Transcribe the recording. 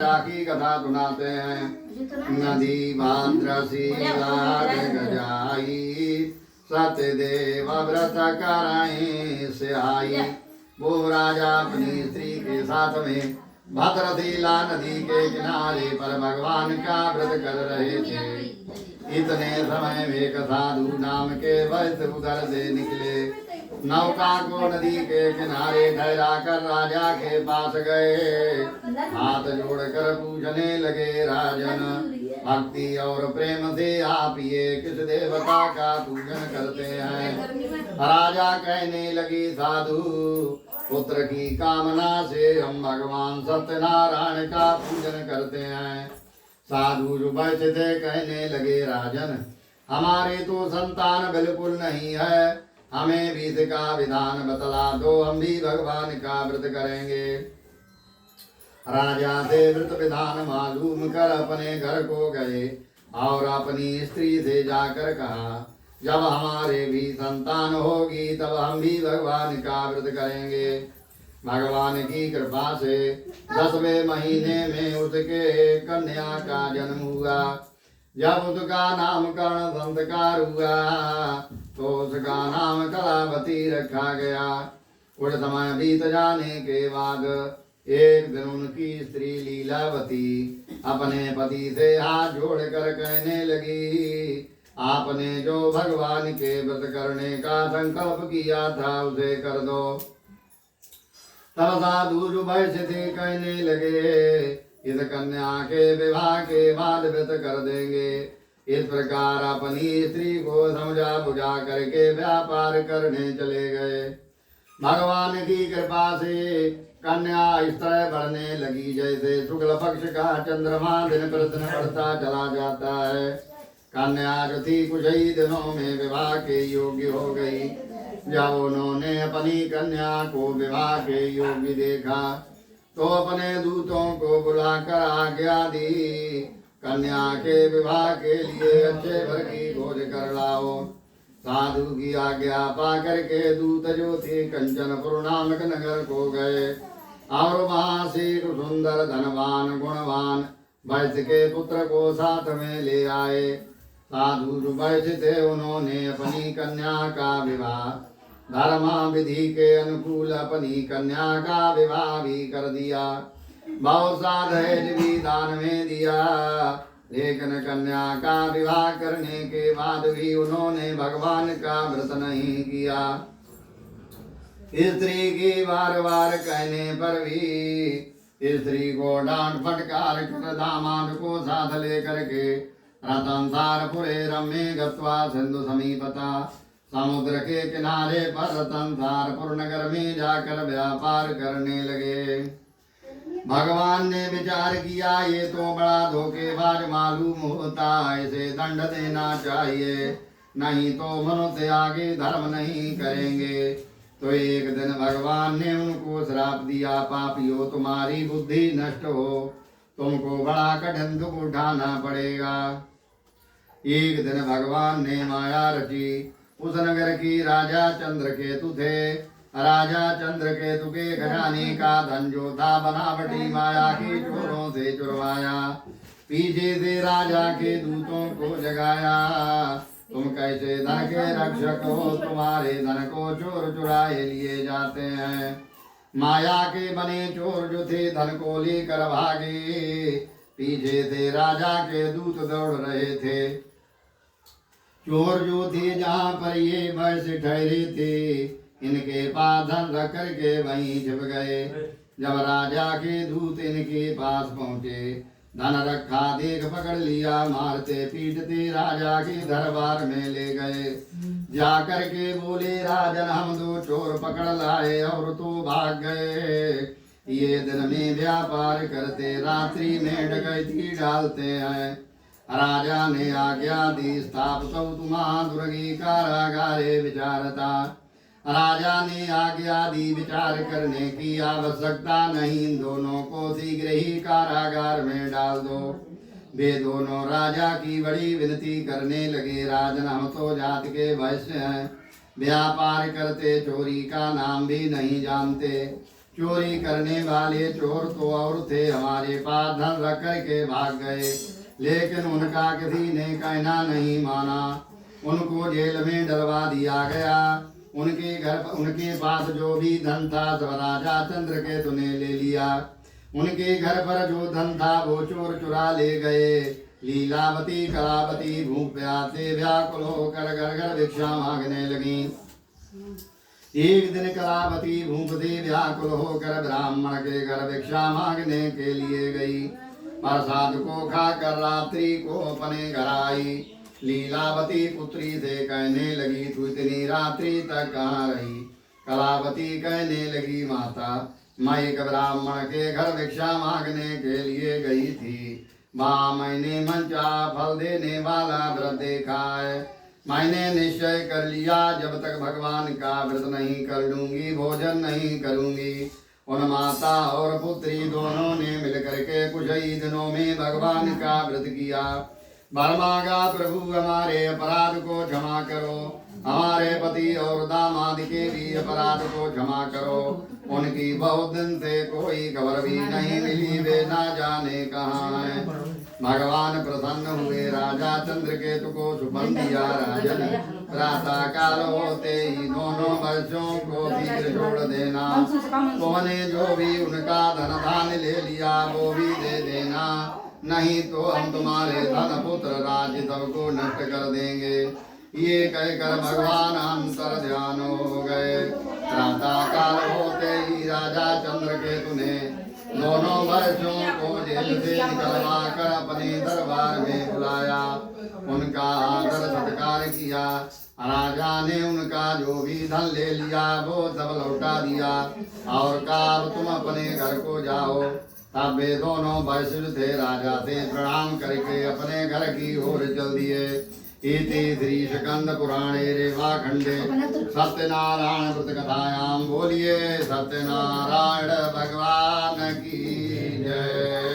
की कथा सुनाते हैं। नदी भाद्रसी गजाई सत्यदेव व्रत कराई से आई। वो राजा अपनी स्त्री के साथ में भद्रशिला नदी के किनारे पर भगवान का व्रत कर रहे थे। इतने समय में एक साधु नाम के वैश्य उधर से निकले। नौका को नदी के किनारे ठहरा कर राजा के पास गए। हाथ जोड़कर पूछने लगे, राजन भक्ति और प्रेम से आप ये किस देवता का पूजन करते हैं? राजा कहने लगी, साधु पुत्र की कामना से हम भगवान सत्यनारायण का पूजन करते हैं। साधु जो वैश्य थे कहने लगे, राजन हमारे तो संतान बिल्कुल नहीं है, हमें भी इसका विधान बतला दो, हम भी भगवान का व्रत करेंगे। राजा से व्रत विधान मालूम कर अपने घर को गए और अपनी स्त्री से जाकर कहा, जब हमारे भी संतान होगी तब हम भी भगवान का व्रत करेंगे। भगवान की कृपा से 10वें महीने में उसके कन्या का जन्म हुआ। जब उसका नामकरण संस्कार हुआ तो उसका नाम कलावती रखा गया। कुछ समय बीत जाने के बाद एक दिन उनकी स्त्री लीलावती अपने पति से हाथ जोड़कर कहने लगी, आपने जो भगवान के व्रत करने का संकल्प किया था उसे कर दो। तब साधु जो वैश्य थे कहने लगे, इस कन्या के विवाह के बाद व्रत कर देंगे। इस प्रकार अपनी स्त्री को समझा बुझा करके व्यापार करने चले गए। भगवान की कृपा से कन्या इस तरह बढ़ने लगी जैसे शुक्ल पक्ष का चंद्रमा दिन प्रतिदिन बढ़ता चला जाता है। कन्या जो थी कुछ ही दिनों में विवाह के योग्य हो गई। जब उन्होंने अपनी कन्या को विवाह के योग्य देखा तो अपने दूतों को बुलाकर आज्ञा दी, कन्या के विवाह के लिए अच्छे भर की खोज कर लाओ। साधु की आज्ञा पा करके दूत जो थे कंचनपुर नामक नगर को गए और वहां से सुंदर धनवान गुणवान वैश्य के पुत्र को साथ में ले आए। साधु जो वैश्य थे उन्होंने अपनी कन्या का विवाह धर्मा विधि के अनुकूल अपनी कन्या का विवाह भी कर दिया। बहुत सा दहेज भी दान में दिया, लेकिन कन्या का विवाह करने के बाद भी उन्होंने भगवान का व्रत नहीं किया। स्त्री की बार बार कहने पर भी स्त्री को डांट फटकार कर दामाद को साथ लेकर के रतनसारपुरे रम्ये गत्वा सिंधु समीपता समुद्र के किनारे पर रतनसारपुर नगर में जाकर व्यापार करने लगे। भगवान ने विचार किया, ये तो बड़ा धोखेबाज मालूम होता, इसे दंड देना चाहिए, नहीं तो मनुष्य आगे धर्म नहीं करेंगे। तो एक दिन भगवान ने उनको श्राप दिया, पापियों तुम्हारी बुद्धि नष्ट हो, तुमको बड़ा कठिन दुख उठाना पड़ेगा। एक दिन भगवान ने माया रची। उस नगर की राजा चंद्रकेतु थे। राजा चंद्रकेतु के खजाने का धन जो था बनावटी माया के चोरों से चुरवाया। पीछे से राजा के दूतों को जगाया, तुम कैसे धन के रक्षक हो, तुम्हारे धन को चोर चुराए लिए जाते हैं। माया के बने चोर जो थे धन को लेकर भागे। पीछे से राजा के दूत दौड़ रहे थे। चोर जो थे जहाँ पर ये वैश्य ठहरे थे, इनके पास धन रख करके वहीं छिप गए। जब राजा के दूत इनके पास पहुँचे, धन रखा देख पकड़ लिया, मारते पीटते राजा के दरबार में ले गए। जाकर के बोले, राजन हम 2 चोर पकड़ लाए और तो भाग गए। ये दिन में व्यापार करते, रात्रि में डकैती डालते हैं। राजा ने आज्ञा दी, स्थापितो तुम्हां दुर्गी कारागारे विचारता। राजा ने आज्ञा दी, विचार करने की आवश्यकता नहीं, इन दोनों को शीघ्र ही कारागार में डाल दो। वे दोनों राजा की बड़ी विनती करने लगे, राजन हम तो जात के वैश्य हैं, व्यापार करते, चोरी का नाम भी नहीं जानते। चोरी करने वाले चोर तो और थे, हमारे पास धन रख कर के भाग गए, लेकिन उनका किसी ने कहना नहीं माना। उनको जेल में डलवा दिया गया। उनके पास जो भी धन था सब राजा चंद्रकेतु ने ले लिया। उनके घर पर जो धन था वो चोर चुरा ले गए। लीलावती कलावती भूख प्यासे व्याकुल होकर घर घर भिक्षा मांगने लगी। एक दिन कलावती भूख से व्याकुल होकर ब्राह्मण के घर भिक्षा मांगने के लिए गई। प्रसाद को खाकर रात्रि को अपने घर आई। लीलावती पुत्री से कहने लगी, तू इतनी रात्रि तक कहाँ रही? कलावती कहने लगी, माता मैं एक ब्राह्मण के घर भिक्षा मांगने के लिए गई थी। वहाँ मैंने मंचा फल देने वाला व्रत देखा है। मैंने निश्चय कर लिया जब तक भगवान का व्रत नहीं कर लूंगी भोजन नहीं करूंगी। उन माता और पुत्री दोनों ने मिलकर के कुछ ही दिनों में भगवान का व्रत किया। वर मांगा, प्रभु हमारे अपराध को क्षमा करो, हमारे पति और दामाद के भी अपराध को क्षमा करो। उनकी बहुत दिन से कोई खबर भी नहीं मिली, वे ना जाने कहाँ है। भगवान प्रसन्न हुए, राजा चंद्रकेतु को सुपन दिया। राजन प्रातः काल होते ही दोनों बच्चों को शीघ्र छोड़ देना। तुमने जो भी उनका धन धान ले लिया वो भी दे देना, नहीं तो हम तुम्हारे धन पुत्र राज्य सबको नष्ट कर देंगे। ये कहकर भगवान अंतर ध्यान हो गए। प्रातः काल होते ही राजा चंद्रकेतु ने दोनों बच्चों को जेल से निकलवा कर अपने दरबार में बुलाया। उनका आदर सत्कार किया। राजा ने उनका जो भी धन ले लिया वो सब लौटा दिया और कहा, अब तुम अपने घर को जाओ। तब वे दोनों वैश्य थे राजा से प्रणाम करके अपने घर की ओर चल दिए। इति श्री स्कंद पुराणे रेवाखंडे सत्यनारायण व्रत कथायाम बोलिए सत्यनारायण भगवान की जय।